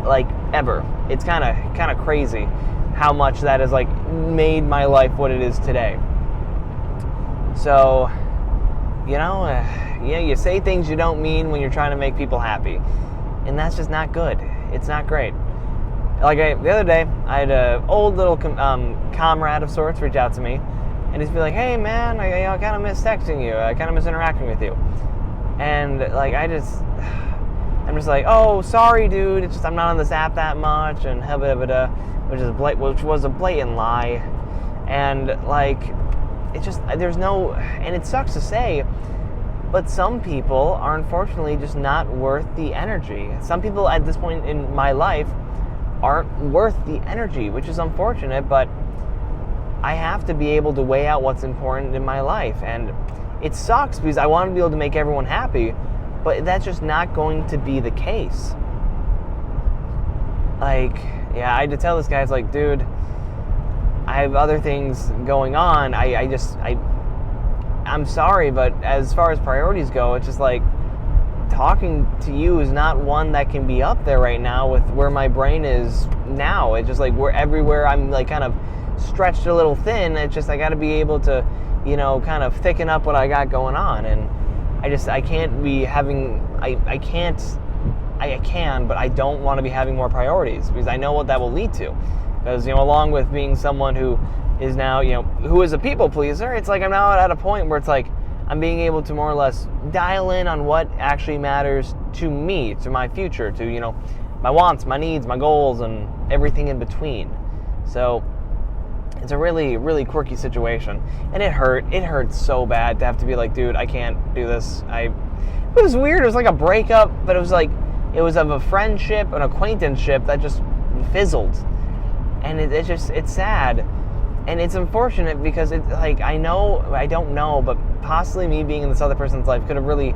like, ever. It's kind of crazy how much that has like made my life what it is today. So, you say things you don't mean when you're trying to make people happy, and that's just not good. It's not great. Like the other day, I had an old little comrade of sorts reach out to me, and he's be like, "Hey man, I kind of miss texting you. I kind of miss interacting with you." And like I'm just like, "Oh, sorry, dude. It's just I'm not on this app that much," and which was a blatant lie. And like, it just and it sucks to say, but some people are unfortunately just not worth the energy. Some people at this point in my life aren't worth the energy, which is unfortunate, but I have to be able to weigh out what's important in my life. And it sucks because I want to be able to make everyone happy, but that's just not going to be the case. Like, I had to tell this guy, it's like, dude, I have other things going on. I'm sorry, but as far as priorities go, it's just like, talking to you is not one that can be up there right now with where my brain is now. It's just like, everywhere I'm like kind of stretched a little thin. It's just I got to be able to, kind of thicken up what I got going on. And I can't be having, I can, but I don't want to be having more priorities, because I know what that will lead to. Because, along with being someone who is now, who is a people pleaser, it's like I'm now at a point where it's like, I'm being able to more or less dial in on what actually matters to me, to my future, to, my wants, my needs, my goals, and everything in between. So it's a really, really quirky situation. And it hurt so bad to have to be like, dude, I can't do this. It was weird. It was like a breakup, but it was of a friendship, an acquaintanceship that just fizzled. And it's sad. And it's unfortunate because it's like, I don't know, but possibly me being in this other person's life could have really,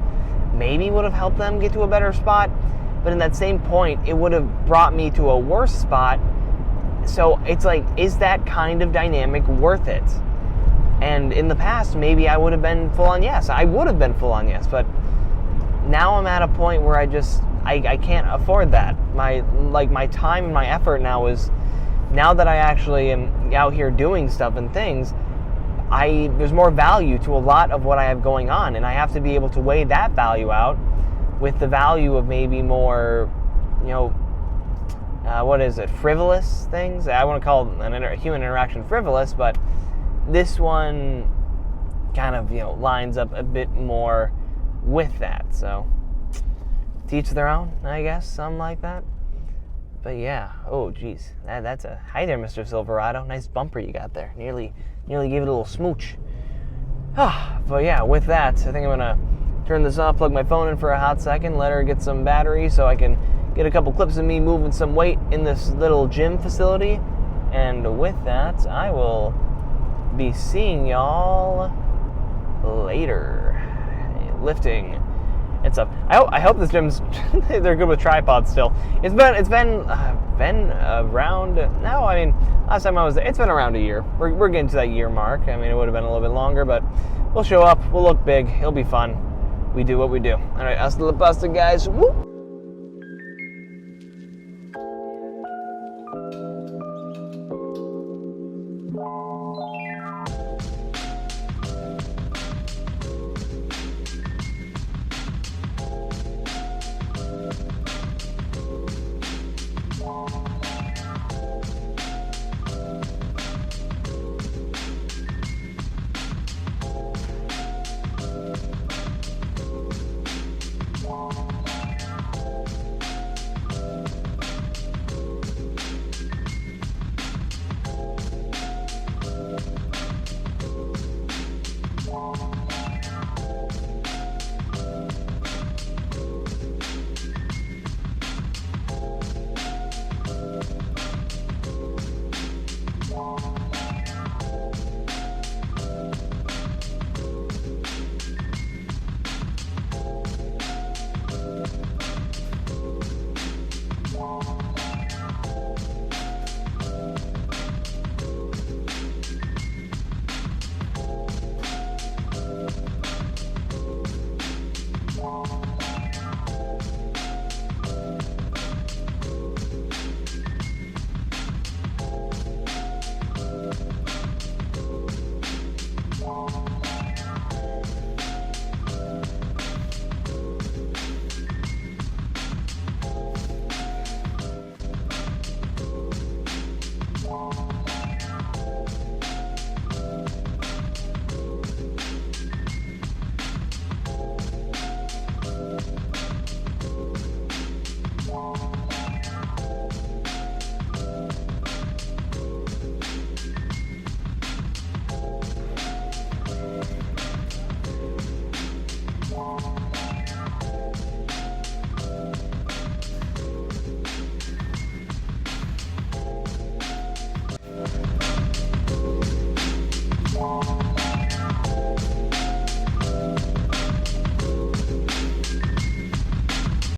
maybe would have helped them get to a better spot. But in that same point, it would have brought me to a worse spot. So it's like, is that kind of dynamic worth it? And in the past, maybe I would have been full on yes. I would have been full on yes. But now I'm at a point where I can't afford that. My time and my effort now is, now that I actually am out here doing stuff and things, there's more value to a lot of what I have going on, and I have to be able to weigh that value out with the value of maybe more, frivolous things. I want to call human interaction frivolous, but this one kind of, lines up a bit more with that. So, to each their own, I guess, something like that. But yeah, oh geez, that's hi there, Mr. Silverado. Nice bumper you got there. Nearly gave it a little smooch. But yeah, with that, I think I'm gonna turn this off, plug my phone in for a hot second, let her get some battery so I can get a couple clips of me moving some weight in this little gym facility. And with that, I will be seeing y'all later. Lifting and stuff. I hope this gym's they're good with tripods still. It's been around now. I mean, last time I was there, it's been around a year. We're getting to that year mark. I mean, it would have been a little bit longer, but we'll show up. We'll look big. It'll be fun. We do what we do. All right, hasta la pasta, guys. Woo!